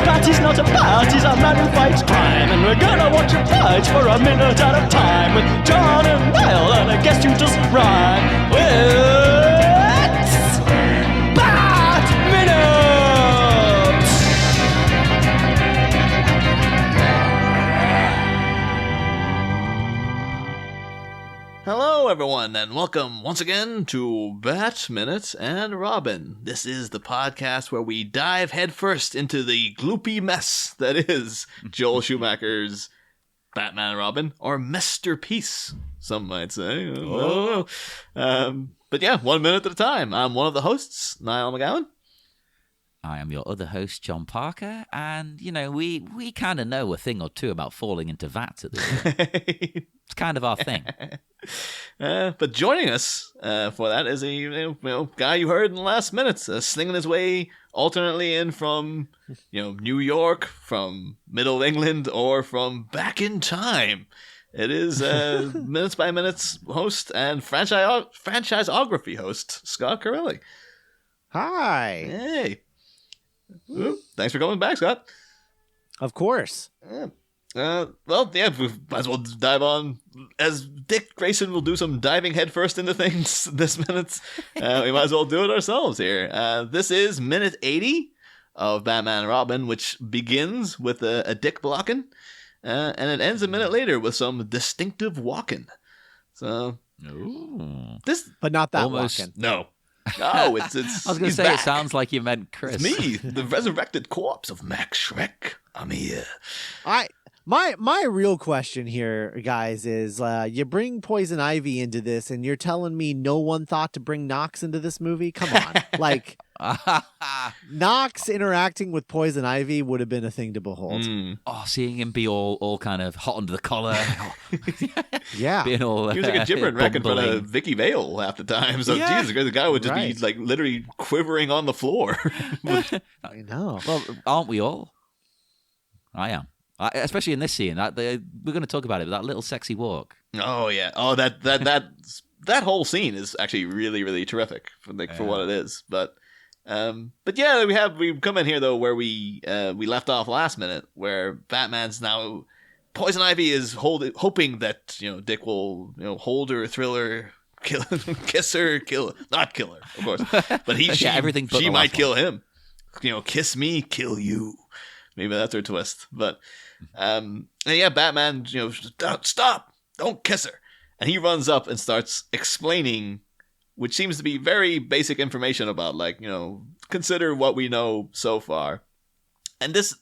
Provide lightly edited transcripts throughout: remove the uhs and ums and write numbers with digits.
Party's not a party's a man who fights crime, and we're gonna watch him fight for a minute at a time with John and Niall, and I guess you just rhyme with Bat Minutes. Hello, everyone, and welcome once again to Bat Minutes and Robin. This is the podcast where we dive headfirst into the gloopy mess that is Joel Schumacher's Batman and Robin, or Mr. Peace, some might say. Oh. But yeah, 1 minute at a time. I'm one of the hosts, Niall McGowan. I am your other host, John Parker, and, you know, we kind of know a thing or two about falling into vats at this point. It's kind of our thing. But joining us for that is a guy you heard in the last minutes, slinging his way alternately in from New York, from Middle England, or from back in time. It is Minutes by Minutes host and franchiseography host, Scott Carelli. Hi. Hey. Thanks for coming back, Scott. Of course. Yeah. We might as well dive on. As Dick Grayson will do some diving headfirst into things this minute, we might as well do it ourselves here. This is minute 80 of Batman and Robin, which begins with a Dick blocking, and it ends a minute later with some distinctive walking. So, but not that almost walking. No, it's. I was going to say, back. it sounds like you meant Chris. It's me, the resurrected corpse of Max Schreck. I'm here. My real question here, guys, is you bring Poison Ivy into this, and you're telling me no one thought to bring Nox into this movie? Come on. Like, Nox interacting with Poison Ivy would have been a thing to behold. Oh, seeing him be all kind of hot under the collar. Yeah. Being all, he was like a gibbering wreck in front of bumbling. Vicky Vale half the time. So, Jesus Christ, the guy would just be like literally quivering on the floor. I know. Well, aren't we all? I am. Especially in this scene. We're going to talk about it, but that little sexy walk. Oh, yeah. Oh, that whole scene is actually really, really terrific for what it is. But yeah, we come in here though where we left off last minute, where Batman's now Poison Ivy is hoping that Dick will hold her, thrill her, kill, kiss her, not kill her, of course, but everything. She might kill him. Kiss me, kill you. Maybe that's her twist. But and yeah, Batman, stop, don't kiss her, and he runs up and starts explaining, which seems to be very basic information about, like, consider what we know so far. And this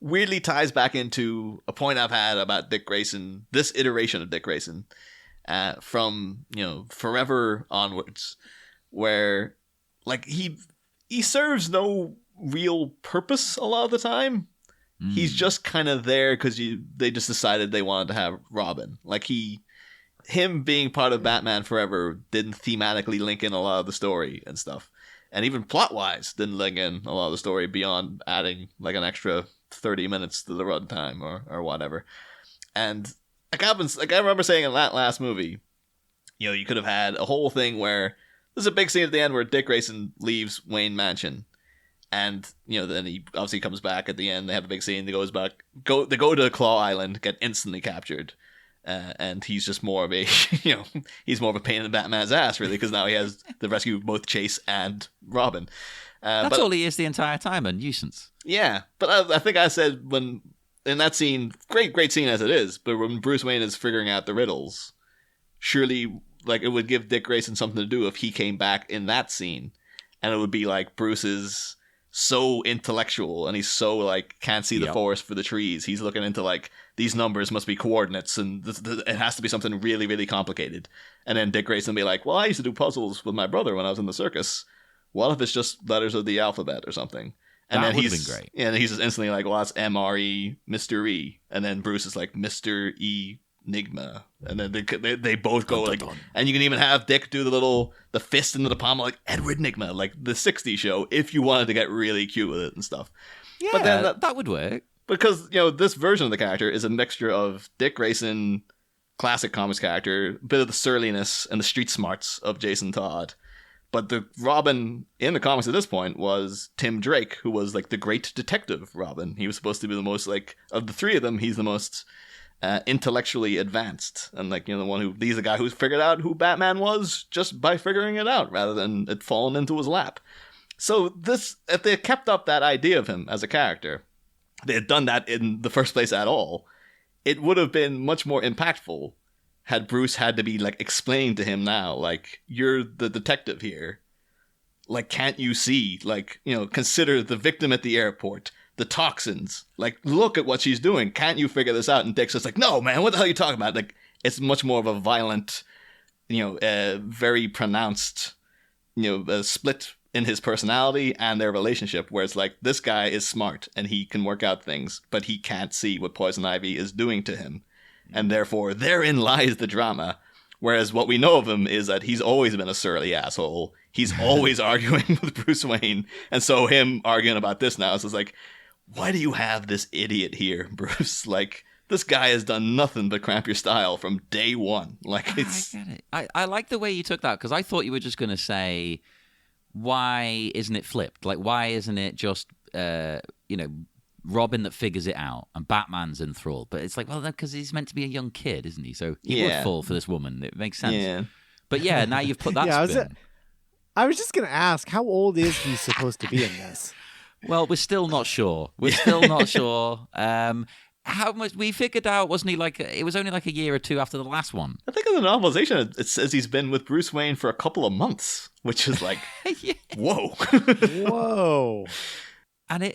weirdly ties back into a point I've had about Dick Grayson, this iteration of Dick Grayson, from, forever onwards, where, like, he serves no real purpose a lot of the time. He's just kind of there because they just decided they wanted to have Robin. Like, him being part of Batman Forever didn't thematically link in a lot of the story and stuff. And even plot-wise didn't link in a lot of the story beyond adding like an extra 30 minutes to the runtime or whatever. And I remember saying in that last movie, you could have had a whole thing where there's a big scene at the end where Dick Grayson leaves Wayne Mansion. And, then he obviously comes back at the end. They have a big scene. They go to Claw Island, get instantly captured. And he's just more of a, he's more of a pain in Batman's ass, really, because now he has to rescue both Chase and Robin. That's all he is the entire time, a nuisance. Yeah, but I think I said when, in that scene, great scene as it is, but when Bruce Wayne is figuring out the riddles, surely, like, it would give Dick Grayson something to do if he came back in that scene. And it would be like Bruce is so intellectual and he's so like can't see the forest for the trees. He's looking into like these numbers must be coordinates and it has to be something really, really complicated. And then Dick Grayson will be like, well, I used to do puzzles with my brother when I was in the circus. What if it's just letters of the alphabet or something? And that then would have been great. And he's just instantly like, well, that's MRE, Mr. E. And then Bruce is like, Mr. E. Enigma, and then they both go like, and you can even have Dick do the fist into the palm like Edward Nygma, like the '60s show, if you wanted to get really cute with it and stuff. Yeah, but then that would work. because, this version of the character is a mixture of Dick Grayson, classic comics character, a bit of the surliness and the street smarts of Jason Todd. But the Robin in the comics at this point was Tim Drake, who was like the great detective Robin. He was supposed to be the most, like, of the three of them, he's the most intellectually advanced. And, like, he's the guy who figured out who Batman was just by figuring it out rather than it falling into his lap. So if they had kept up that idea of him as a character, they had done that in the first place at all, it would have been much more impactful had Bruce had to be, like, explained to him now, like, you're the detective here. Like, can't you see? Like, consider the victim at the airport, the toxins. Like, look at what she's doing. Can't you figure this out? And Dick's just like, no, man, what the hell are you talking about? Like, it's much more of a violent, very pronounced, split in his personality and their relationship, where it's like, this guy is smart and he can work out things, but he can't see what Poison Ivy is doing to him. And therefore, therein lies the drama. Whereas what we know of him is that he's always been a surly asshole. He's always arguing with Bruce Wayne. And so him arguing about this now is just like, why do you have this idiot here, Bruce? Like, this guy has done nothing but cramp your style from day one. Like, it's... I get it. I like the way you took that, because I thought you were just going to say, why isn't it flipped? Like, why isn't it just, Robin that figures it out and Batman's enthralled? But it's like, well, because he's meant to be a young kid, isn't he? So he would fall for this woman. It makes sense. Yeah. But yeah, now you've put that spin. I was just going to ask, how old is he supposed to be in this? Well, we're still not sure. How much we figured out, wasn't he, like, it was only like a year or two after the last one? I think in the novelization it says he's been with Bruce Wayne for a couple of months, which is like, whoa. Whoa. And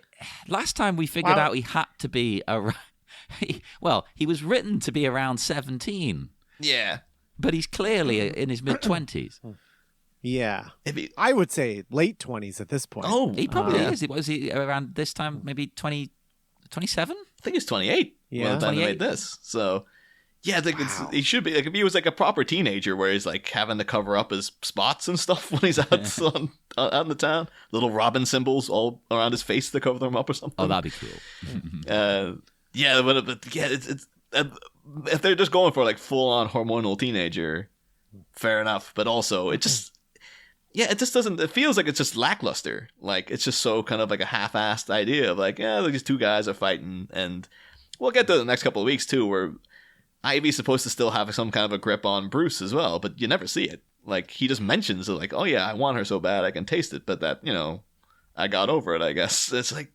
last time we figured out he had to be around, he was written to be around 17. Yeah. But he's clearly in his mid-20s. Yeah. I would say late 20s at this point. Oh, he probably is. Was he around this time, maybe 27? I think he's 28 by the time they made this. So, yeah, I think he should be. Like, if he was like a proper teenager where he's like having to cover up his spots and stuff when he's out in the town. Little Robin symbols all around his face to cover them up or something. Oh, that'd be cool. It's if they're just going for like full-on hormonal teenager, fair enough. But also, it just doesn't. It feels like it's just lackluster. Like, it's just so kind of like a half-assed idea of like, these two guys are fighting, and we'll get to the next couple of weeks too, where Ivy's supposed to still have some kind of a grip on Bruce as well, but you never see it. Like, he just mentions it, like, oh yeah, I want her so bad I can taste it, but that, I got over it, I guess. It's like,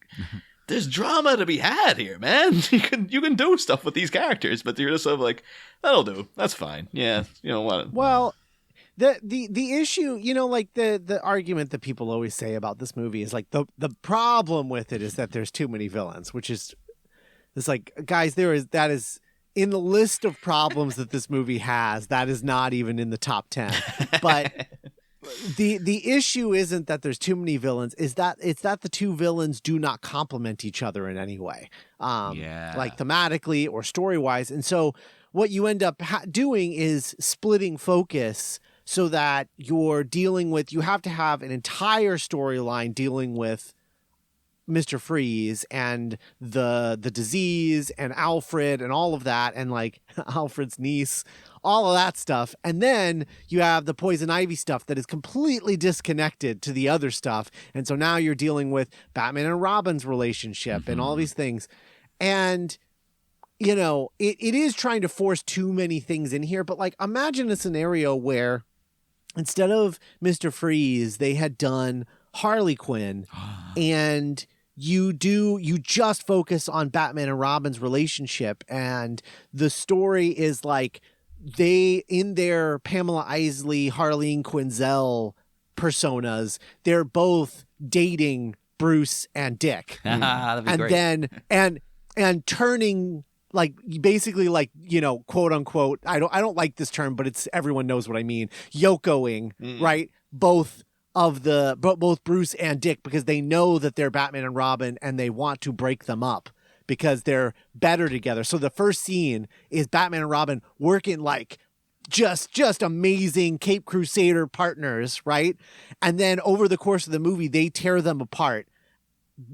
there's drama to be had here, man. You can do stuff with these characters, but you're just sort of like, that'll do. That's fine. Yeah, what? Well, the issue, like the argument that people always say about this movie is like the problem with it is that there's too many villains, which is, it's like, guys, that is in the list of problems that this movie has, that is not even in the top 10. But the issue isn't that there's too many villains, it's that the two villains do not complement each other in any way, like thematically or story-wise. And so what you end up doing is splitting focus so that you have to have an entire storyline dealing with Mr. Freeze and the disease and Alfred and all of that, and like Alfred's niece, all of that stuff. And then you have the Poison Ivy stuff that is completely disconnected to the other stuff. And so now you're dealing with Batman and Robin's relationship and all these things. And, it is trying to force too many things in here. But like, imagine a scenario where instead of Mr. Freeze, they had done Harley Quinn, and you just focus on Batman and Robin's relationship, and the story is like they, in their Pamela Isley, Harleen Quinzel personas, they're both dating Bruce and Dick. That'd be and great. then and turning, like, basically, like, quote unquote, I don't like this term, but it's, everyone knows what I mean, yokoing, right? Both Bruce and Dick, because they know that they're Batman and Robin and they want to break them up because they're better together. So the first scene is Batman and Robin working like just amazing Cape Crusader partners, right? And then over the course of the movie, they tear them apart.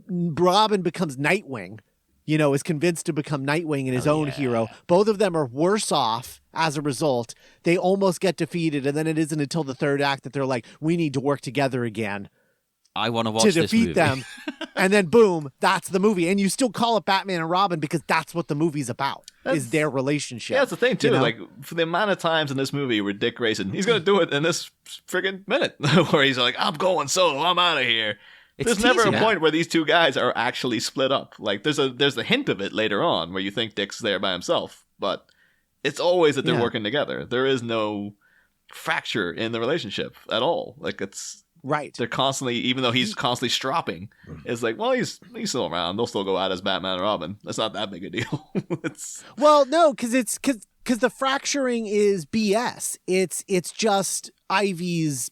Robin becomes Nightwing, is convinced to become Nightwing and his own hero. Both of them are worse off as a result. They almost get defeated, and then it isn't until the third act that they're like, we need to work together again. I want to watch to this defeat movie. them. And then boom, that's the movie. And you still call it Batman and Robin because that's what the movie's about, is their relationship. Yeah, that's the thing too. Like, for the amount of times in this movie where Dick Grayson, he's going to do it in this friggin' minute where he's like, I'm going solo, I'm out of here. There's never a point where these two guys are actually split up. Like, there's a hint of it later on where you think Dick's there by himself, but it's always that they're working together. There is no fracture in the relationship at all. Like, it's right. They're constantly, even though he's constantly stropping, it's like, well, he's still around. They'll still go out as Batman and Robin. That's not that big a deal. Well, no, because the fracturing is BS. It's just Ivy's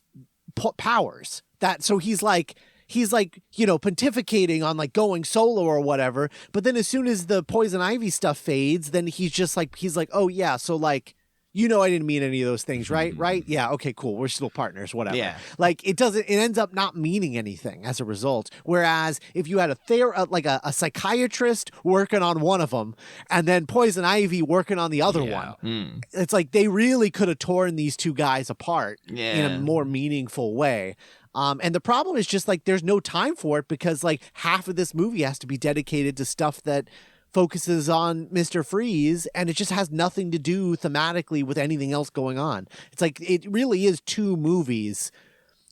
powers. So he's like pontificating on like going solo or whatever. But then as soon as the Poison Ivy stuff fades, then he's like, oh yeah, so like, I didn't mean any of those things, right? Right? Yeah. Okay, cool. We're still partners, whatever. Yeah. Like it ends up not meaning anything as a result. Whereas if you had a psychiatrist working on one of them and then Poison Ivy working on the other one, it's like they really could have torn these two guys apart in a more meaningful way. And the problem is just like there's no time for it because like half of this movie has to be dedicated to stuff that focuses on Mr. Freeze, and it just has nothing to do thematically with anything else going on. It's like it really is two movies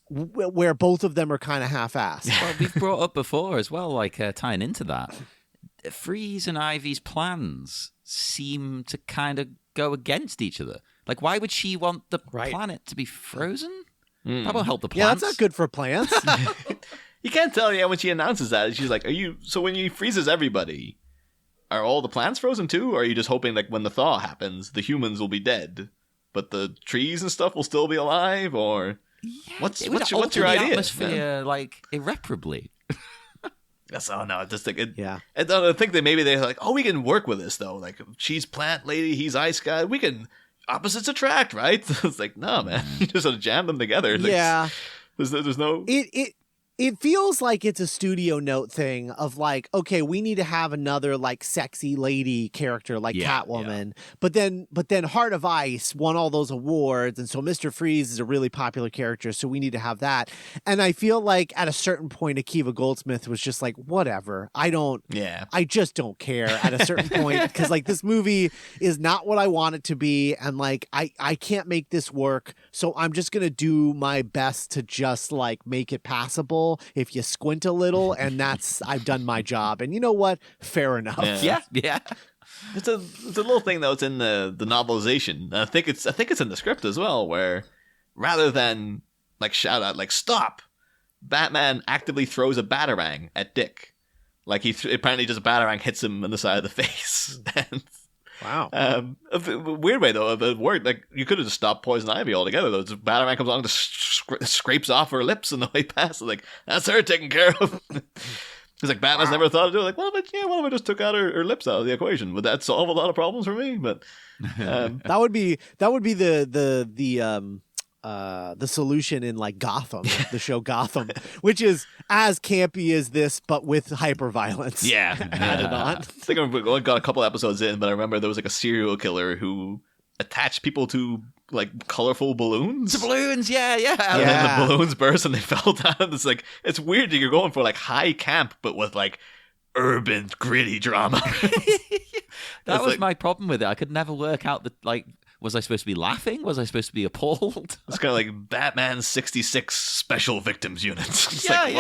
where both of them are kind of half-assed. Well, we've brought up before as well, like tying into that, Freeze and Ivy's plans seem to kind of go against each other. Like, why would she want the planet to be frozen? That won't help the plants. Yeah, that's not good for plants. You can't tell, when she announces that, she's like, so when he freezes everybody, are all the plants frozen too? Or are you just hoping like when the thaw happens, the humans will be dead, but the trees and stuff will still be alive? Or what's your idea? Atmosphere, like irreparably. Yes, oh no, just like yeah. I think that maybe they're like, oh, we can work with this though. Like she's plant lady, he's ice guy. We can opposites attract, right? It's like, no, man, you just sort of jam them together. Yeah, there's no. It feels like it's a studio note thing of like, okay, we need to have another like sexy lady character like Catwoman. Yeah. But then Heart of Ice won all those awards. And so Mr. Freeze is a really popular character. So we need to have that. And I feel like at a certain point, Akiva Goldsmith was just like, whatever. I just don't care at a certain point because like this movie is not what I want it to be. And like, I can't make this work. So I'm just going to do my best to just like make it passable if you squint a little, and I've done my job. And you know what? Fair enough. Yeah. It's a little thing though. It's in the novelization. I think it's in the script as well, where rather than like shout out like stop, Batman actively throws a batarang at Dick. Like apparently just a batarang hits him on the side of the face. And wow. A weird way though, it worked. Like you could have just stopped Poison Ivy altogether. Though, just Batarang comes along, just scrapes off her lips on the way past. Like that's her taken care of. It's like Batman's never thought of doing. Like, what if I just took out her lips out of the equation? Would that solve a lot of problems for me? But that would be the solution in like Gotham, the show Gotham, which is as campy as this, but with hyper violence. Yeah, added on. I think I've only got a couple episodes in, but I remember there was like a serial killer who attached people to like colorful balloons. To balloons, yeah. And then the balloons burst and they fell down. It's like it's weird that you're going for like high camp, but with like urban gritty drama. That was like, my problem with it. I could never work out was I supposed to be laughing? Was I supposed to be appalled? It's kind of like Batman 66 Special Victims Unit. It's like,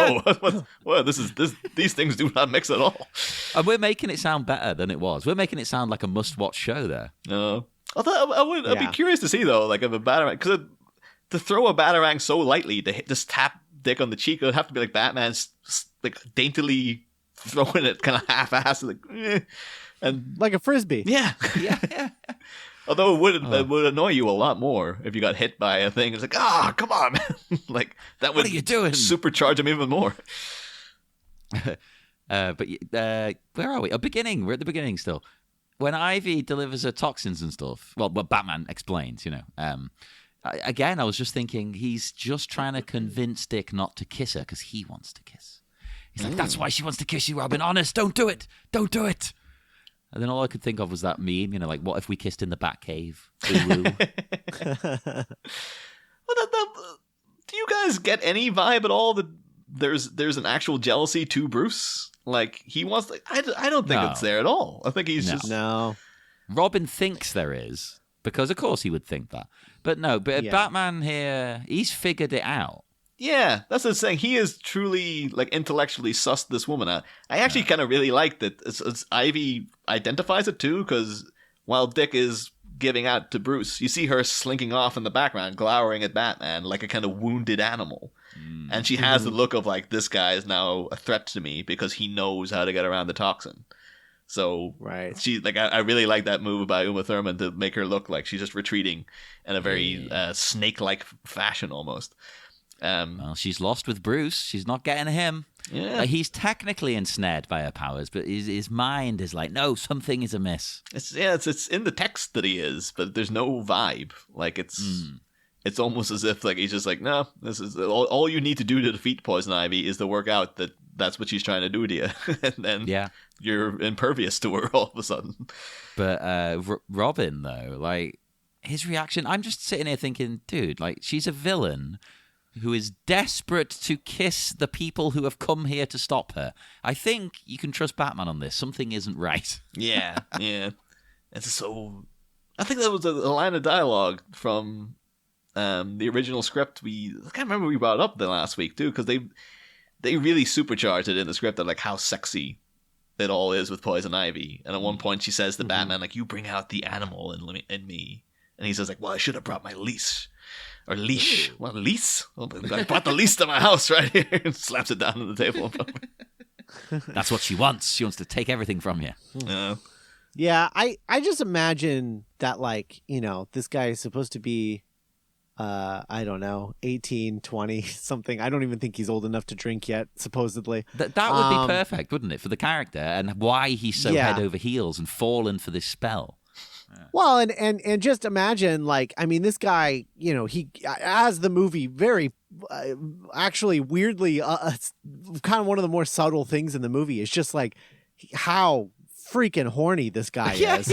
whoa, these things do not mix at all. And we're making it sound better than it was. We're making it sound like a must-watch show there. No. I'd be curious to see, though, like if a Batarang... Because to throw a Batarang so lightly, to just tap Dick on the cheek, it would have to be like Batman's like daintily throwing it kind of half-assed. Like, and like a Frisbee. Yeah. Although it would annoy you a lot more if you got hit by a thing. It's like, come on, man. Like, that would what are you doing? Supercharge him even more. But where are we? Beginning. We're at the beginning still. When Ivy delivers her toxins and stuff, well, what Batman explains, again, I was just thinking he's just trying to convince Dick not to kiss her because he wants to kiss. He's like, that's why she wants to kiss you, Robin. Honest, don't do it. Don't do it. And then all I could think of was that meme, like, what if we kissed in the Batcave? Do you guys get any vibe at all that there's an actual jealousy to Bruce? Like, he wants... I don't think it's there at all. I think he's just... No. Robin thinks there is, because of course he would think that. But no, Batman here, he's figured it out. Yeah, that's what I'm saying. He is truly, like, intellectually sussed this woman out. I actually kind of really like that it's Ivy identifies it, too, because while Dick is giving out to Bruce, you see her slinking off in the background, glowering at Batman like a kind of wounded animal. And she has the look of, like, this guy is now a threat to me because he knows how to get around the toxin. So she, like, I really like that move by Uma Thurman to make her look like she's just retreating in a very snake-like fashion almost. Well, she's lost with Bruce. She's not getting him. Yeah. He's technically ensnared by her powers, but his mind is like, no, something is amiss. It's in the text that he is, but there's no vibe. Like, it's almost as if, like, he's just like, no, this is all you need to do to defeat Poison Ivy is to work out that's what she's trying to do to you. And then you're impervious to her all of a sudden. But Robin, though, like, his reaction, I'm just sitting here thinking, dude, like, she's a villain who is desperate to kiss the people who have come here to stop her. I think you can trust Batman on this. Something isn't right. Yeah. It's so... I think that was a line of dialogue from the original script. I can't remember we brought it up the last week, too, because they really supercharged it in the script of, like, how sexy it all is with Poison Ivy. And at one point she says to Batman, like, you bring out the animal in me. And he says, like, well, I should have brought my leash. Or leash. What, lease? Well, I brought the lease to my house right here. And slaps it down on the table. That's what she wants. She wants to take everything from you. Yeah, I just imagine that, like, this guy is supposed to be, I don't know, 18, 20, something. I don't even think he's old enough to drink yet, supposedly. That would be perfect, wouldn't it, for the character and why he's so head over heels and fallen for this spell. Yeah. Well, and just imagine, like, I mean, this guy, he, as the movie very, actually weirdly, kind of one of the more subtle things in the movie is just like how freaking horny this guy is.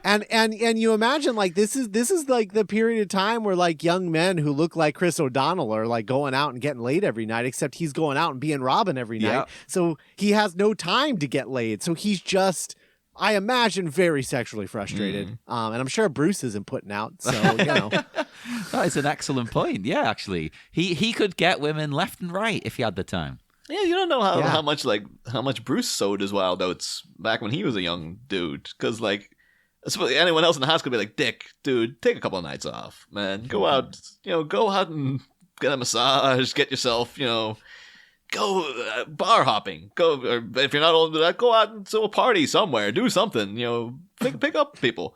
And you imagine, like, this is like the period of time where, like, young men who look like Chris O'Donnell are, like, going out and getting laid every night, except he's going out and being Robin every night. So he has no time to get laid. So he's just, I imagine, very sexually frustrated. And I'm sure Bruce isn't putting out. So, That is an excellent point. Yeah, actually. He could get women left and right if he had the time. Yeah, you don't know how much Bruce sowed his wild oats back when he was a young dude. Because, like, anyone else in the house could be like, Dick, dude, take a couple of nights off, man. Go out and get a massage, get yourself, go bar hopping. Go, or if you're not old enough, go out to a party somewhere. Do something. Pick up people.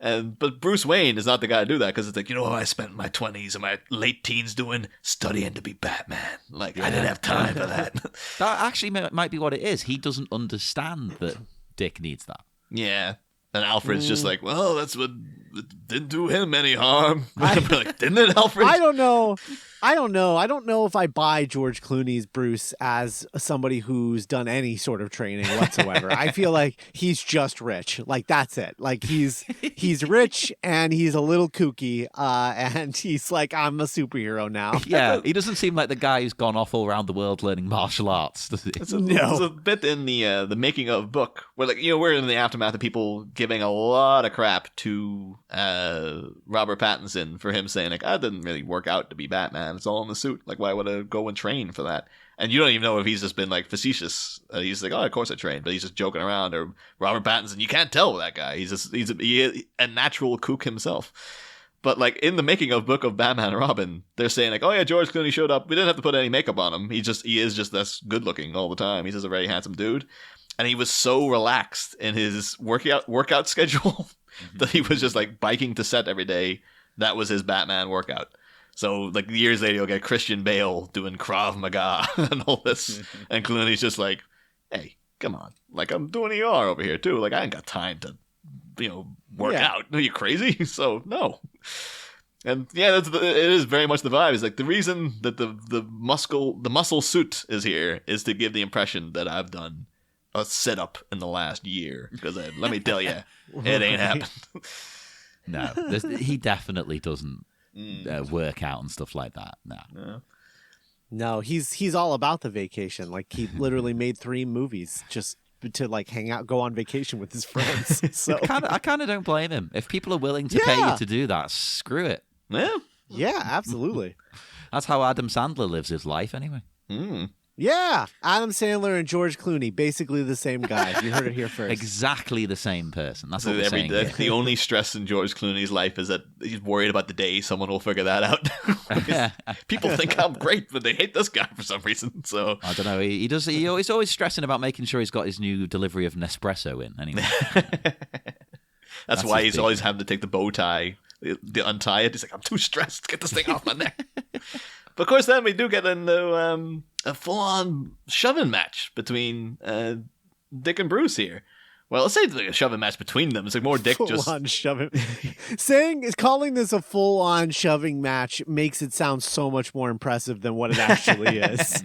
But Bruce Wayne is not the guy to do that because it's like, I spent my 20s and my late teens doing studying to be Batman. Like, I didn't have time for that. That actually might be what it is. He doesn't understand that Dick needs that. Yeah. And Alfred's just like, well, that's what didn't do him any harm. Like, didn't it, Alfred? I don't know. I don't know if I buy George Clooney's Bruce as somebody who's done any sort of training whatsoever. I feel like he's just rich. Like, that's it. Like, he's rich and he's a little kooky, and he's like, I'm a superhero now. Yeah, he doesn't seem like the guy who's gone off all around the world learning martial arts, does he? There's a bit in the making of book where, like, we're in the aftermath of people giving a lot of crap to Robert Pattinson for him saying, like, I didn't really work out to be Batman. It's all in the suit. Like, why would I go and train for that? And you don't even know if he's just been, like, facetious. He's like, oh, of course I trained, but he's just joking around. Or Robert Pattinson, you can't tell that guy. He's a natural kook himself. But, like, in the making of Book of Batman and Robin, they're saying, like, oh yeah, George Clooney showed up. We didn't have to put any makeup on him. He is just this good looking all the time. He's just a very handsome dude. And he was so relaxed in his workout schedule that he was just, like, biking to set every day. That was his Batman workout. So, like, years later, you'll get Christian Bale doing Krav Maga and all this. And Clooney's just like, hey, come on. Like, I'm doing ER over here, too. Like, I ain't got time to, work out. Are you crazy? So, no. And yeah, it is very much the vibe. It's like the reason that the muscle suit is here is to give the impression that I've done a setup in the last year. Because let me tell you, it ain't happened. No, he definitely doesn't work out and stuff like that. No, he's all about the vacation. Like he literally made 3 movies just to like hang out, go on vacation with his friends. So I kind of don't blame him. If people are willing to pay you to do that, screw it. Yeah, absolutely. That's how Adam Sandler lives his life anyway. Yeah, Adam Sandler and George Clooney, basically the same guy. You heard it here first. Exactly the same person. That's what we're saying. The only stress in George Clooney's life is that he's worried about the day someone will figure that out. People think I'm great, but they hate this guy for some reason. So I don't know. He's always stressing about making sure he's got his new delivery of Nespresso in. Anyway, that's why he's always having to take the bow tie, untie it. He's like, I'm too stressed. Get this thing off my neck. But of course, then we do get into a full-on shoving match between Dick and Bruce here. Well, let's say it's like a shoving match between them. It's like more Dick full-on shoving. Calling this a full-on shoving match makes it sound so much more impressive than what it actually is,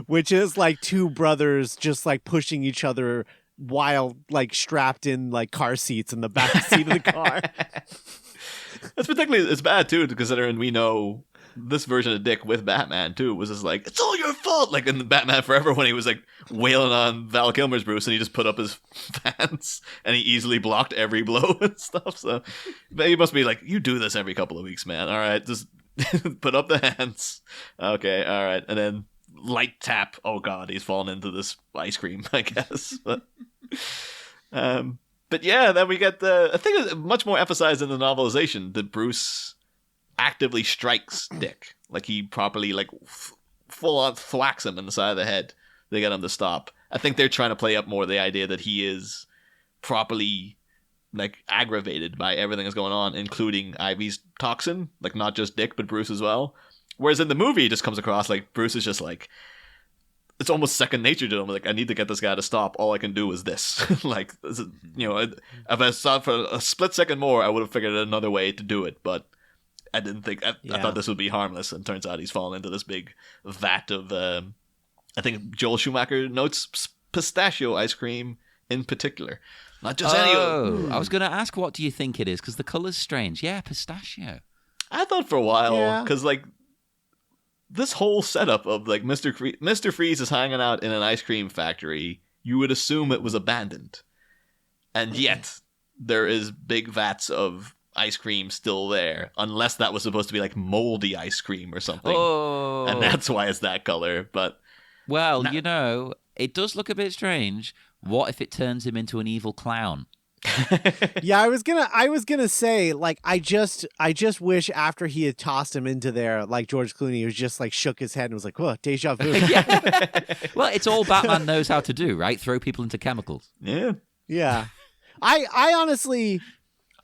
which is like 2 brothers just like pushing each other while like strapped in like car seats in the back seat of the car. It's bad too, considering we know this version of Dick with Batman too was just like, it's all your fault, like in Batman Forever when he was like wailing on Val Kilmer's Bruce and he just put up his pants and he easily blocked every blow and stuff. So he must be like, you do this every couple of weeks, man. All right, just put up the hands. Okay, all right, and then light tap. Oh god, he's fallen into this ice cream, I guess. But yeah, then we get I think it's much more emphasized in the novelization that Bruce actively strikes Dick. Like he properly like full on thwacks him in the side of the head. They get him to stop. I think they're trying to play up more the idea that he is properly like aggravated by everything that's going on, including Ivy's toxin. Like not just Dick, but Bruce as well. Whereas in the movie, it just comes across like Bruce is just like, it's almost second nature to him. Like, I need to get this guy to stop. All I can do is this. Like, you know, if I saw it for a split second more, I would have figured another way to do it. But I didn't think, I thought this would be harmless. And turns out he's fallen into this big vat of, I think Joel Schumacher notes pistachio ice cream in particular. Not just any. I was going to ask, what do you think it is? Because the color's strange. Yeah, pistachio. I thought for a while, because like, this whole setup of like Mr. Freeze is hanging out in an ice cream factory, you would assume it was abandoned. And yet, there is big vats of ice cream still there, unless that was supposed to be like moldy ice cream or something. Oh. And that's why it's that color. But well, you know, it does look a bit strange. What if it turns him into an evil clown? Yeah, I was gonna say, like, I just wish after he had tossed him into there, like George Clooney was just like shook his head and was like, "Whoa, deja vu." Well, it's all Batman knows how to do, right? Throw people into chemicals. Yeah. I honestly,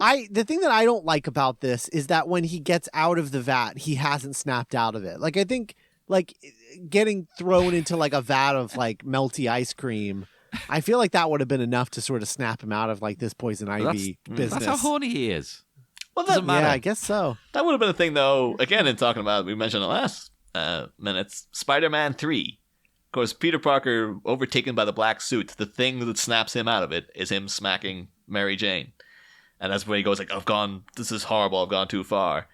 the thing that I don't like about this is that when he gets out of the vat, he hasn't snapped out of it. Like, I think, like, getting thrown into like a vat of like melty ice cream, I feel like that would have been enough to sort of snap him out of like this poison ivy business. That's how horny he is. Well, doesn't matter. Yeah, I guess so. That would have been a thing, though. Again, in talking about, we mentioned the last minutes, Spider-Man 3. Of course, Peter Parker overtaken by the black suit. The thing that snaps him out of it is him smacking Mary Jane, and that's where he goes like, this is horrible. I've gone too far.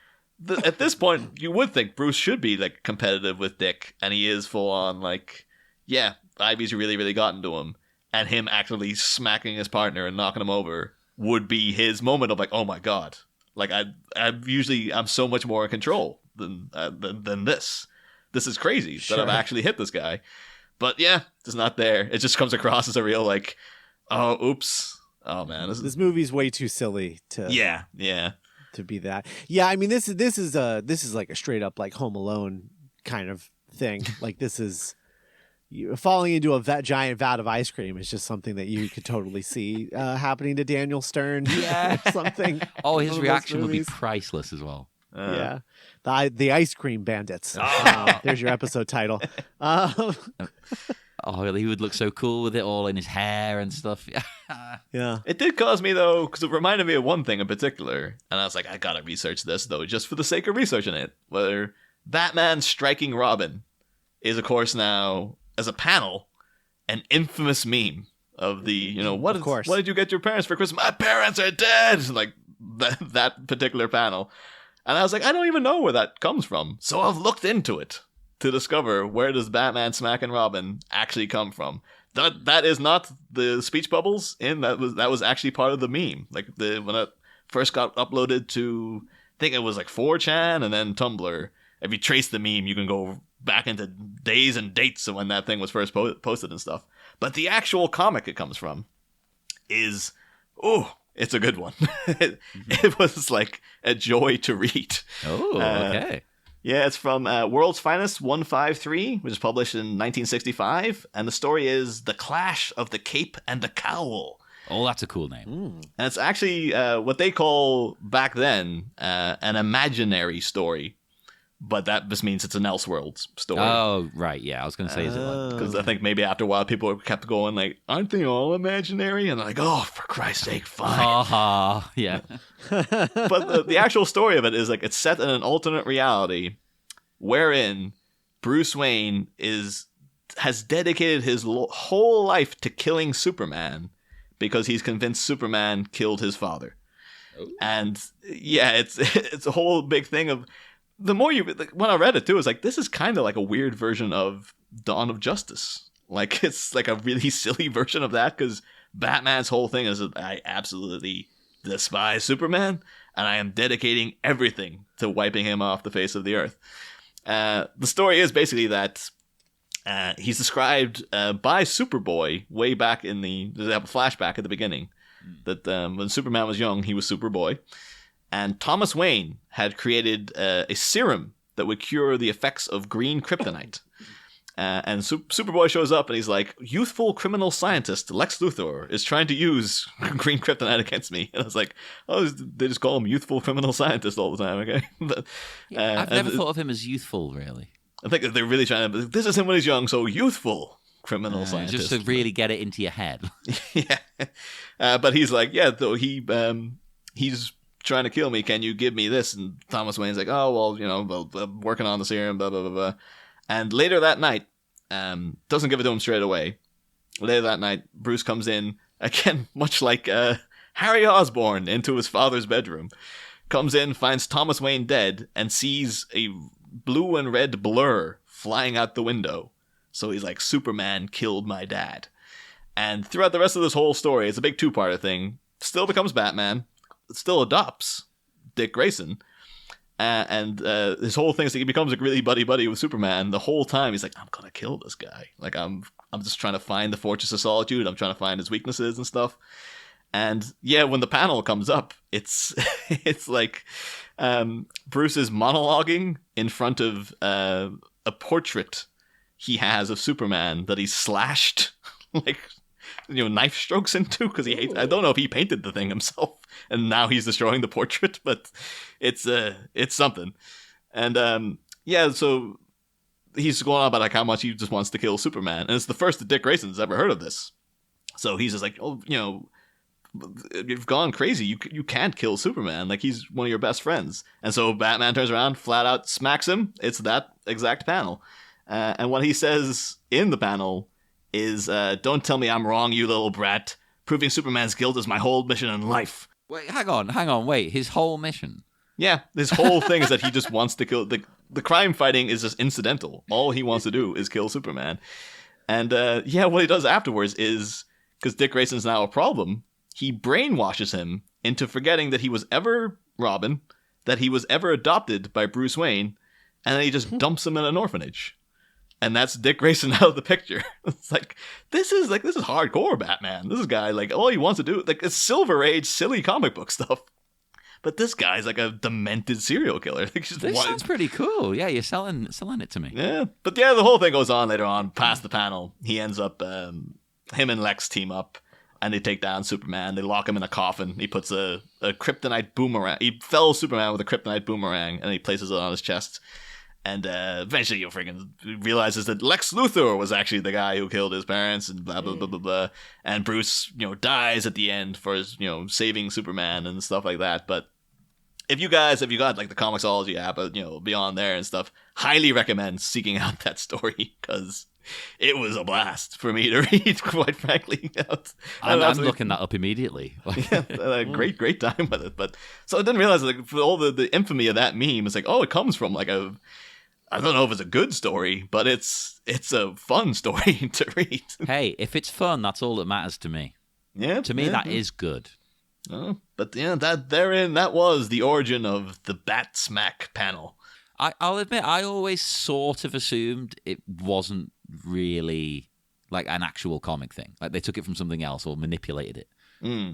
At this point, you would think Bruce should be like competitive with Dick, and he is full on like, yeah, Ivy's really, really gotten to him. And him actually smacking his partner and knocking him over would be his moment of like, oh my god, like I'm so much more in control than this. This is crazy that I've actually hit this guy. But yeah, it's not there. It just comes across as a real like, oh oops, oh man, this movie's way too silly to to be that. Yeah, I mean this is like a straight up like Home Alone kind of thing. Like this is. Falling into a giant vat of ice cream is just something that you could totally see happening to Daniel Stern. Yeah, or something. Oh, his reaction would be priceless as well. Yeah, the ice cream bandits. There's your episode title. Oh, he would look so cool with it all in his hair and stuff. Yeah. It did cause me, though, because it reminded me of one thing in particular. And I was like, I gotta research this, though, just for the sake of researching it. Whether Batman striking Robin is, of course, now, as a panel, an infamous meme of the, what did you get your parents for Christmas? My parents are dead! Like, that particular panel. And I was like, I don't even know where that comes from. So I've looked into it to discover where does Batman smacking Robin actually come from. That is not the speech bubbles that was actually part of the meme. Like when it first got uploaded to, I think it was like 4chan and then Tumblr. If you trace the meme, you can go back into days and dates of when that thing was first posted and stuff. But the actual comic it comes from is, it's a good one. It was like a joy to read. Oh, okay. Yeah, it's from World's Finest 153, which was published in 1965. And the story is The Clash of the Cape and the Cowl. Oh, that's a cool name. And it's actually what they call back then an imaginary story. But that just means it's an Elseworlds story. Oh, right. Yeah, I was going to say, is it like... Because I think maybe after a while people kept going like, aren't they all imaginary? And they're like, oh, for Christ's sake, fine. Yeah. But the actual story of it is like it's set in an alternate reality wherein Bruce Wayne has dedicated his whole life to killing Superman because he's convinced Superman killed his father. Oh. And yeah, it's a whole big thing of... The more when I read it too, it's like, this is kind of like a weird version of Dawn of Justice. Like, it's like a really silly version of that because Batman's whole thing is that I absolutely despise Superman and I am dedicating everything to wiping him off the face of the earth. The story is basically that he's described by Superboy way back in they have a flashback at the beginning that when Superman was young, he was Superboy. And Thomas Wayne had created a serum that would cure the effects of green kryptonite. And Superboy shows up and he's like, youthful criminal scientist Lex Luthor is trying to use green kryptonite against me. And I was like, oh, they just call him youthful criminal scientist all the time, okay? But, I've never thought of him as youthful, really. I think they're really trying to... This is him when he's young, so youthful criminal scientist. Just to really get it into your head. Yeah. But he's like, yeah, though he's trying to kill me, can you give me this? And Thomas Wayne's like, oh, well, I'm working on the serum, blah, blah, blah, blah. And later that night, doesn't give it to him straight away. Later that night, Bruce comes in, again, much like Harry Osborn, into his father's bedroom. Comes in, finds Thomas Wayne dead, and sees a blue and red blur flying out the window. So he's like, Superman killed my dad. And throughout the rest of this whole story, it's a big two-parter thing. Still becomes Batman. Still adopts Dick Grayson, and his whole thing is that he becomes like really buddy with Superman. The whole time he's like, I'm gonna kill this guy. Like I'm just trying to find the Fortress of Solitude. I'm trying to find his weaknesses and stuff. And yeah, when the panel comes up, it's like Bruce is monologuing in front of a portrait he has of Superman that he's slashed like knife strokes into because he hates. I don't know if he painted the thing himself, and now he's destroying the portrait, but it's something. And yeah, so he's going on about like how much he just wants to kill Superman, and it's the first that Dick Grayson's ever heard of this. So he's just like, oh, you've gone crazy. You can't kill Superman. Like he's one of your best friends. And so Batman turns around, flat out smacks him. It's that exact panel, and what he says in the panel is, don't tell me I'm wrong, you little brat. Proving Superman's guilt is my whole mission in life. Wait, hang on, wait. His whole mission? Yeah, his whole thing is that he just wants to kill... The crime fighting is just incidental. All he wants to do is kill Superman. And yeah, what he does afterwards is, because Dick Grayson's now a problem, he brainwashes him into forgetting that he was ever Robin, that he was ever adopted by Bruce Wayne, and then he just dumps him in an orphanage. And that's Dick Grayson out of the picture. It's like, this is hardcore Batman. This guy, like, all he wants to do, like, it's Silver Age, silly comic book stuff. But this guy's like a demented serial killer. Like, this sounds pretty cool. Yeah, you're selling it to me. Yeah, but yeah, the whole thing goes on later on, past the panel. He ends up, him and Lex team up, and they take down Superman. They lock him in a coffin. He puts a kryptonite boomerang. He fells Superman with a kryptonite boomerang, and he places it on his chest. And eventually, freaking realizes that Lex Luthor was actually the guy who killed his parents, and blah blah blah blah blah. And Bruce, dies at the end for his, saving Superman and stuff like that. But if you got like the Comixology app, beyond there and stuff, highly recommend seeking out that story because it was a blast for me to read. Quite frankly, I'm looking that up immediately. Great time with it. But so I didn't realize like for all the infamy of that meme, it's like, oh, it comes from like I don't know if it's a good story, but it's a fun story to read. Hey, if it's fun, that's all that matters to me. Yeah, to me, that is good. Oh, but yeah, that was the origin of the Bat Smack panel. I'll admit, I always sort of assumed it wasn't really like an actual comic thing. Like they took it from something else or manipulated it.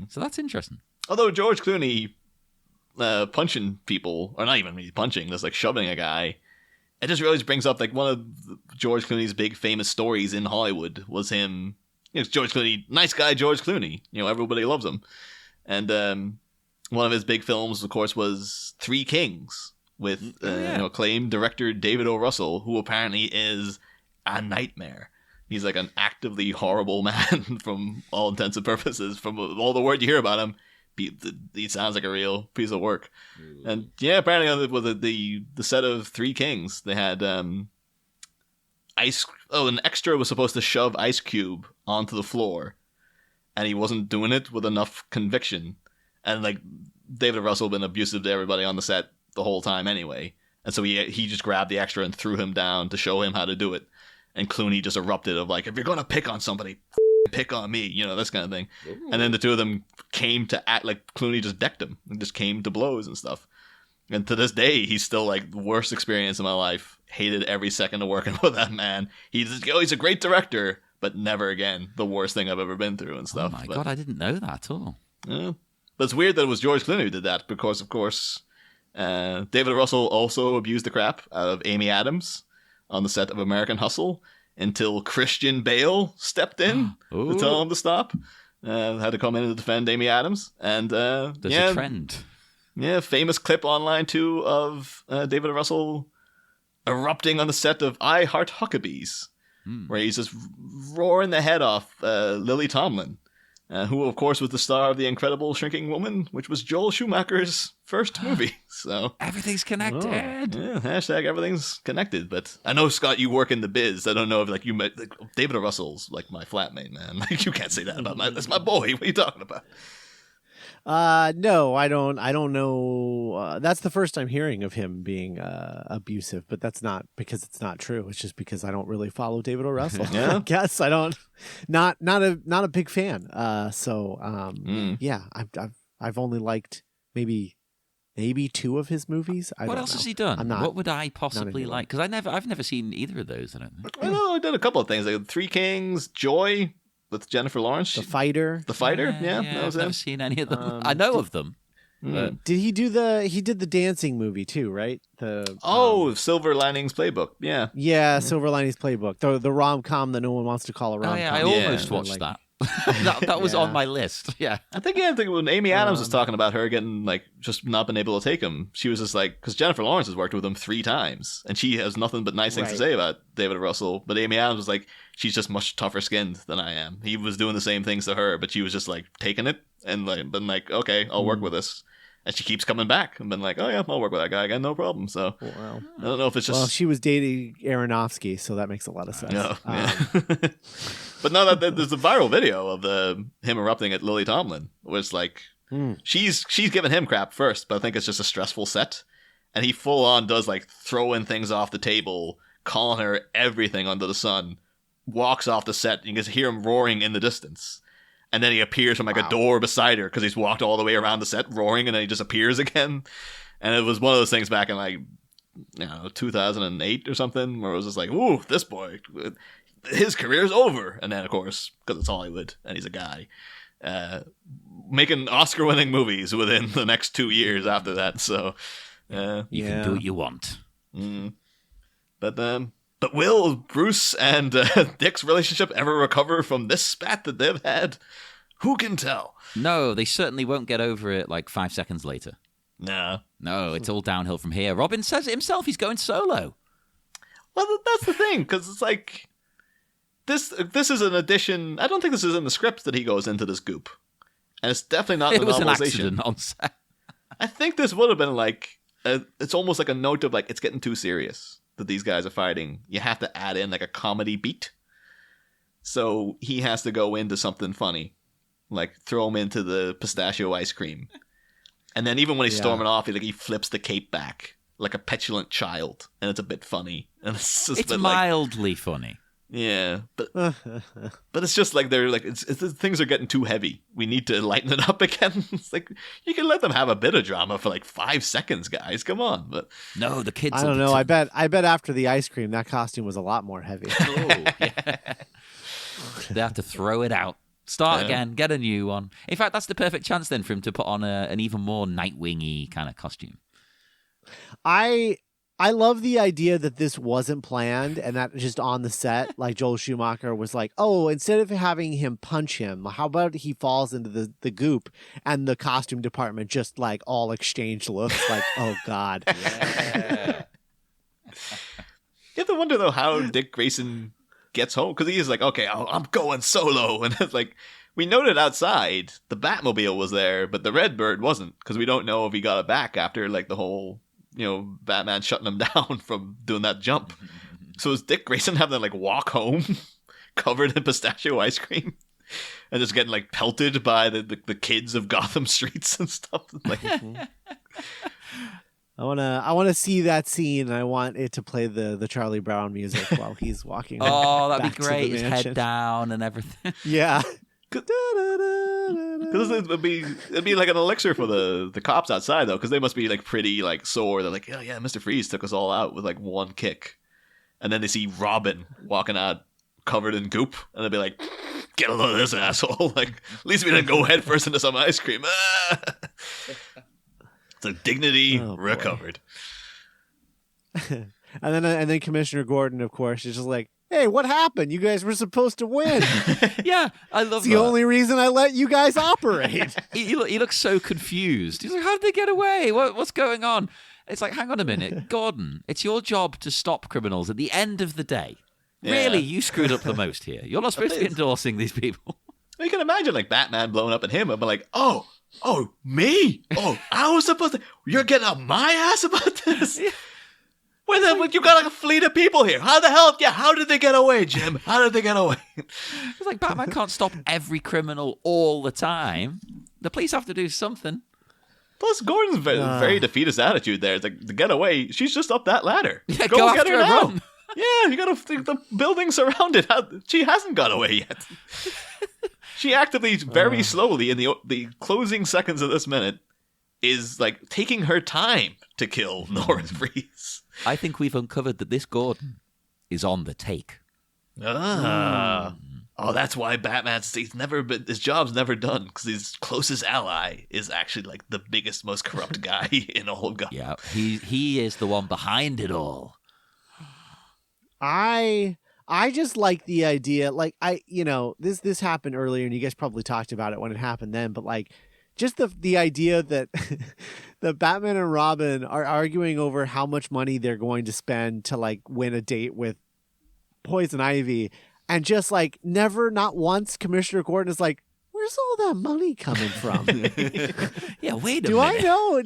So that's interesting. Although George Clooney punching people, or not even really punching, just like shoving a guy, it just really brings up like one of George Clooney's big famous stories in Hollywood was him. George Clooney, nice guy George Clooney. Everybody loves him. And one of his big films, of course, was Three Kings with acclaimed director David O. Russell, who apparently is a nightmare. He's like an actively horrible man from all intents and purposes. From all the word you hear about him, he sounds like a real piece of work. And yeah, apparently with the set of Three Kings, they had an extra was supposed to shove Ice Cube onto the floor, and he wasn't doing it with enough conviction. And like David Russell been abusive to everybody on the set the whole time anyway, and so he just grabbed the extra and threw him down to show him how to do it. And Clooney just erupted of like, if you're gonna pick on somebody, pick on me, this kind of thing. Ooh. And then the two of them came to act like Clooney just decked him and just came to blows and stuff. And to this day, he's still like the worst experience of my life. Hated every second of working with that man. He's a great director, but never again. The worst thing I've ever been through and stuff. Oh my God, I didn't know that at all. Yeah. But it's weird that it was George Clooney who did that because, of course, David Russell also abused the crap out of Amy Adams on the set of American Hustle until Christian Bale stepped in to tell him to stop. Had to come in and defend Amy Adams. And there's a trend. Yeah, famous clip online too of David Russell erupting on the set of I Heart Huckabees, where he's just roaring the head off Lily Tomlin, who of course was the star of The Incredible Shrinking Woman, which was Joel Schumacher's first movie. So everything's connected. Yeah, hashtag everything's connected. But I know, Scott, you work in the biz. I don't know if like you met like, David Russell's like my flatmate, man. Like you can't say that about that's my boy. What are you talking about? No, I don't know. That's the first I'm hearing of him being abusive, but that's not because it's not true. It's just because I don't really follow David O. Russell. Yeah? I guess I don't. Not a big fan. Yeah, I've only liked maybe two of his movies. What else has he done? What would I possibly like? Because I've never seen either of those. I don't think. Well, I did a couple of things. Like Three Kings, Joy. With Jennifer Lawrence, The Fighter. Yeah, that was I've never seen any of them. I know of them. Did he do he did the dancing movie too, right? Silver Linings Playbook. Yeah, Silver Linings Playbook. The rom-com that no one wants to call a rom-com. Oh, yeah, I almost watched that. that was on my list. Yeah, I think when Amy Adams was talking about her getting like just not been able to take him, she was just like, because Jennifer Lawrence has worked with him 3 times, and she has nothing but nice things to say about David Russell. But Amy Adams was like, she's just much tougher skinned than I am. He was doing the same things to her, but she was just like taking it and like been like, okay, I'll work with this. And she keeps coming back and been like, oh yeah, I'll work with that guy again, no problem. So wow. I don't know if it's just... Well, she was dating Aronofsky, so that makes a lot of sense. No, but no, there's a viral video of him erupting at Lily Tomlin. Where it's like, she's giving him crap first, but I think it's just a stressful set. And he full on does like throwing things off the table, calling her everything under the sun, walks off the set, and you can just hear him roaring in the distance. And then he appears from like a door beside her because he's walked all the way around the set roaring, and then he just appears again. And it was one of those things back in like, 2008 or something, where it was just like, ooh, this boy, his career's over. And then, of course, because it's Hollywood and he's a guy, making Oscar-winning movies within the next 2 years after that. So you can do what you want. But will Bruce and Dick's relationship ever recover from this spat that they've had? Who can tell? No, they certainly won't get over it like 5 seconds later. No, it's all downhill from here. Robin says it himself. He's going solo. Well, that's the thing, because it's like this is an addition. I don't think this is in the script that he goes into this goop, and it's definitely not in the It was an novelization. accident on set. I think this would have been like it's almost like a note of like it's getting too serious that these guys are fighting. You have to add in like a comedy beat, so he has to go into something funny, like throw him into the pistachio ice cream, and then even when he's storming off, he flips the cape back like a petulant child, and it's a bit funny, and it's mildly funny. Yeah, but it's just like they're like it's things are getting too heavy. We need to lighten it up again. It's like you can let them have a bit of drama for like 5 seconds, guys. Come on, but no, the kids. I don't know. I bet after the ice cream, that costume was a lot more heavy. Oh, yeah. They have to throw it out, start again, get a new one. In fact, that's the perfect chance then for him to put on an even more Nightwing-y kind of costume. I love the idea that this wasn't planned and that just on the set, like Joel Schumacher was like, oh, instead of having him punch him, how about he falls into the goop and the costume department just like all exchange looks like, oh, God. Yeah. You have to wonder, though, how Dick Grayson gets home, because he is like, okay, I'm going solo. And it's like, we noted outside the Batmobile was there, but the Redbird wasn't, because we don't know if he got it back after like the whole... Batman shutting him down from doing that jump. So is Dick Grayson having to like walk home covered in pistachio ice cream and just getting like pelted by the kids of Gotham streets and stuff? Like, I wanna see that scene. And I want it to play the Charlie Brown music while he's walking. Oh, that'd be back great. to the His mansion. head down and everything. Yeah. because it'd be like an elixir for the cops outside, though, because they must be like pretty like sore. They're like, oh yeah, Mr. Freeze took us all out with like one kick, and then they see Robin walking out covered in goop, and they'll be like, get a load of this asshole. Like, at least we didn't go head first into some ice cream. So dignity recovered. And then Commissioner Gordon, of course, is just like, hey, what happened? You guys were supposed to win. Yeah, I love It's the only reason I let you guys operate. he looks so confused. He's like, how did they get away? What's going on? It's like, hang on a minute, Gordon, it's your job to stop criminals at the end of the day. Yeah. Really, you screwed up the most here. You're not supposed to be endorsing these people. You can imagine like Batman blowing up at him and be like, oh, me? Oh, I was supposed to... You're getting up my ass about this? Yeah. You got like a fleet of people here. How the hell? Yeah, how did they get away, Jim? How did they get away? It's like Batman can't stop every criminal all the time. The police have to do something. Plus, Gordon's very defeatist attitude there. It's like, to get away, she's just up that ladder. Yeah, go after get her her, now. run. Yeah, you got the building surrounded. She hasn't got away yet. She actively, very slowly, in the closing seconds of this minute, is like taking her time to kill Norman Freeze. I think we've uncovered that this Gordon is on the take. Oh, that's why his job's never done, because his closest ally is actually like the biggest, most corrupt guy in all of Gotham. Yeah, he is the one behind it all. I just like the idea, like this happened earlier, and you guys probably talked about it when it happened then, but like just the idea that that Batman and Robin are arguing over how much money they're going to spend to like win a date with Poison Ivy, and just like not once Commissioner Gordon is like, where's all that money coming from? Yeah, wait a minute. Do I know?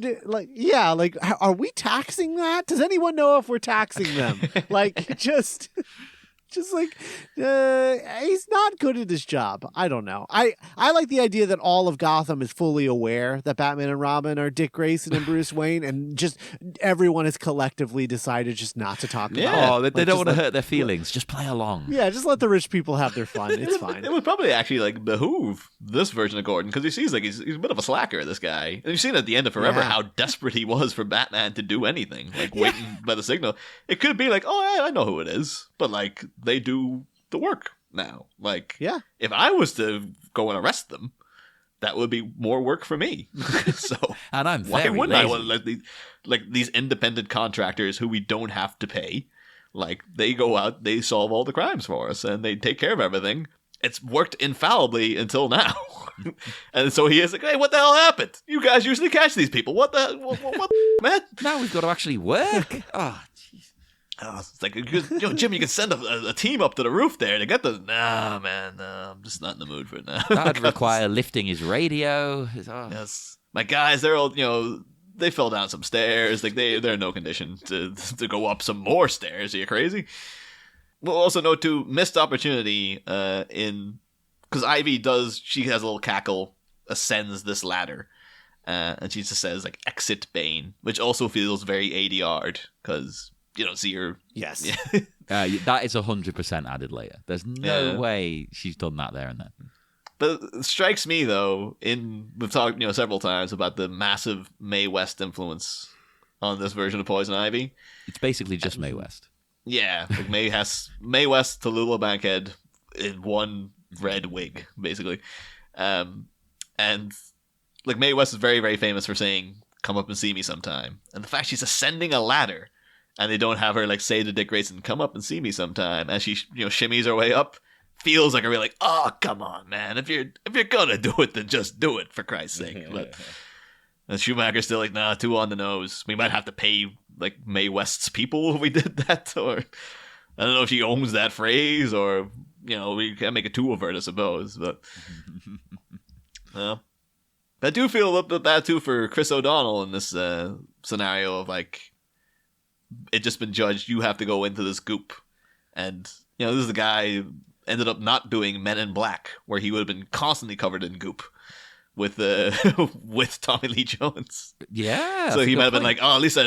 Are we taxing that? Does anyone know if we're taxing them? Like, just like, he's not good at his job. I don't know. I like the idea that all of Gotham is fully aware that Batman and Robin are Dick Grayson and Bruce Wayne, and just everyone has collectively decided just not to talk about it. Oh, they don't want to hurt their feelings. Just play along. Yeah, just let the rich people have their fun. It's fine. It would probably actually like behoove this version of Gordon, because he sees like he's a bit of a slacker, this guy. And you've seen at the end of Forever how desperate he was for Batman to do anything, like waiting by the signal. It could be like, oh, I know who it is, but like they do the work now. Like, if I was to go and arrest them, that would be more work for me. So, and I'm why very wouldn't lazy. I want to let these independent contractors who we don't have to pay, like they go out, they solve all the crimes for us, and they take care of everything. It's worked infallibly until now. And so he is like, hey, what the hell happened? You guys usually catch these people. What, man? Now we've got to actually work. Oh, jeez. It's like, Jim, you can send a team up to the roof there to get the. Nah, man, I'm just not in the mood for it now. That'd require lifting his radio. Yes, my guys, they're all they fell down some stairs. Like they're in no condition to go up some more stairs. Are you crazy? We'll also note too, missed opportunity because Ivy she has a little cackle, ascends this ladder, and she just says like exit Bane, which also feels very ADR'd because you don't see her. Yes. Yeah. That is 100% added later. There's no way she's done that there and then. But it strikes me though, we've talked several times about the massive Mae West influence on this version of Poison Ivy. It's basically just Mae West. Yeah, like Mae West to Lula Bankhead in one red wig, basically. And like Mae West is very, very famous for saying, "Come up and see me sometime." And the fact she's ascending a ladder and they don't have her like say to Dick Grayson, "Come up and see me sometime," as she shimmies her way up, feels like a real like, oh, come on, man. If you're gonna do it, then just do it, for Christ's sake. But and Schumacher's still like, nah, too on the nose. We might have to pay like Mae West's people if we did that, or I don't know if she owns that phrase, or we can't make it too overt, I suppose. But I do feel a little bit bad too for Chris O'Donnell in this scenario of like, it just been judged, you have to go into this goop, and this is the guy who ended up not doing Men in Black, where he would have been constantly covered in goop with with Tommy Lee Jones. Yeah. So he might have been like, oh, at least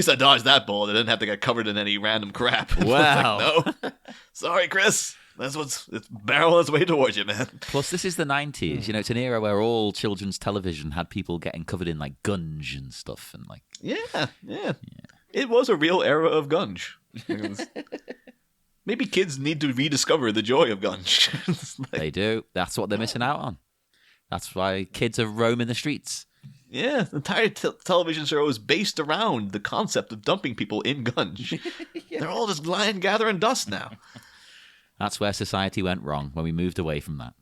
I dodged that bullet. I didn't have to get covered in any random crap. Wow. Like, no. Sorry, Chris. It's barreling its way towards you, man. Plus, this is the 90s. It's an era where all children's television had people getting covered in like gunge and stuff, and like. Yeah. It was a real era of gunge. Maybe kids need to rediscover the joy of gunge. They do. That's what they're missing out on. That's why kids are roaming the streets. Yeah, the entire television show is based around the concept of dumping people in gunge. Yeah. They're all just lying gathering dust now. That's where society went wrong, when we moved away from that.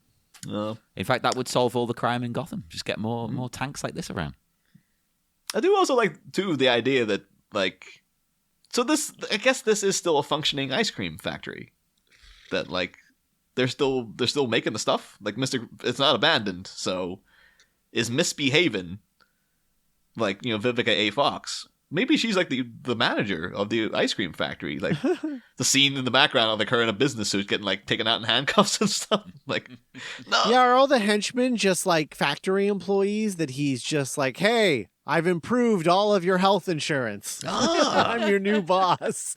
In fact, that would solve all the crime in Gotham. Just get more tanks like this around. I do also like, too, the idea that, like... So I guess this is still a functioning ice cream factory. That, like, they're still making the stuff. Like, it's not abandoned, so... Is Misbehavin', like, Vivica A. Fox... Maybe she's like the manager of the ice cream factory. Like the scene in the background of like her in a business suit getting like taken out in handcuffs and stuff. Like, no. Yeah, are all the henchmen just like factory employees that he's just like, hey, I've improved all of your health insurance. I'm your new boss.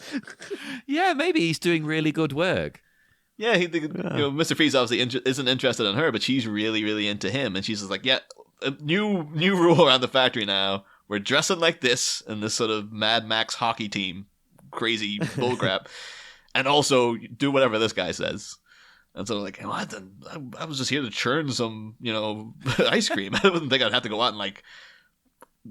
Yeah, maybe he's doing really good work. Yeah, Mr. Freeze obviously isn't interested in her, but she's really, really into him. And she's just like, yeah, a new rule around the factory now. We're dressing like this in this sort of Mad Max hockey team, crazy bullcrap, and also do whatever this guy says. And so like, I was just here to churn some, ice cream. I didn't think I'd have to go out and like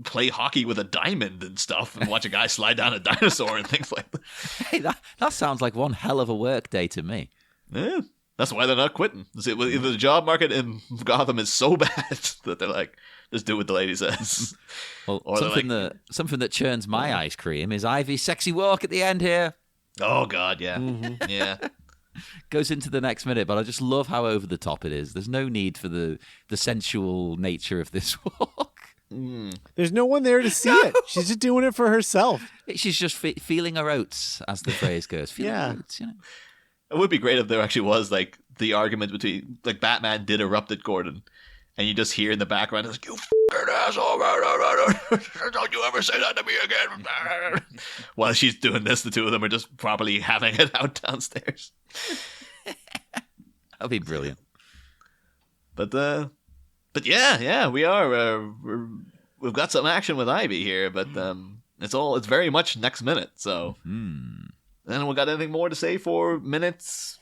play hockey with a diamond and stuff and watch a guy slide down a dinosaur and things like that. Hey, that sounds like one hell of a work day to me. Yeah, that's why they're not quitting. The job market in Gotham is so bad that they're like, just do what the lady says. Well, something that churns my ice cream is Ivy's sexy walk at the end here. Oh God, yeah, yeah. Goes into the next minute, but I just love how over the top it is. There's no need for the sensual nature of this walk. There's no one there to see it. She's just doing it for herself. She's just feeling her oats, as the phrase goes. Feeling her oats, It would be great if there actually was like the argument between like Batman did erupt at Gordon. And you just hear in the background, it's like, you fucking asshole, don't you ever say that to me again. While she's doing this, the two of them are just properly having it out downstairs. That'll be brilliant. But yeah, we are. We've got some action with Ivy here, but it's very much next minute. So, then we got anything more to say for minutes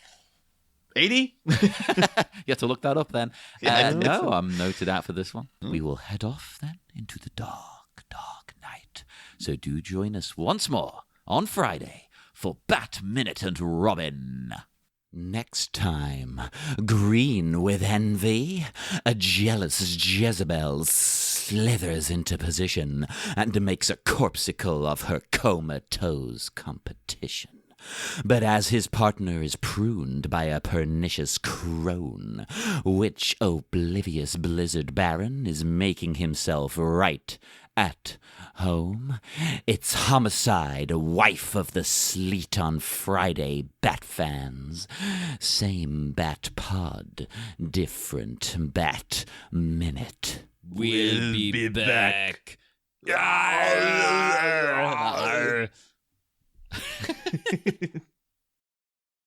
80? You have to look that up then. Yeah, no, I'm noted out for this one. We will head off then into the dark, dark night. So do join us once more on Friday for Bat Minute and Robin. Next time, green with envy, a jealous Jezebel slithers into position and makes a corpsicle of her comatose competition. But as his partner is pruned by a pernicious crone, which oblivious blizzard baron is making himself right at home, it's homicide, wife of the sleet on Friday, bat fans. Same bat pod, different bat minute. We'll be back.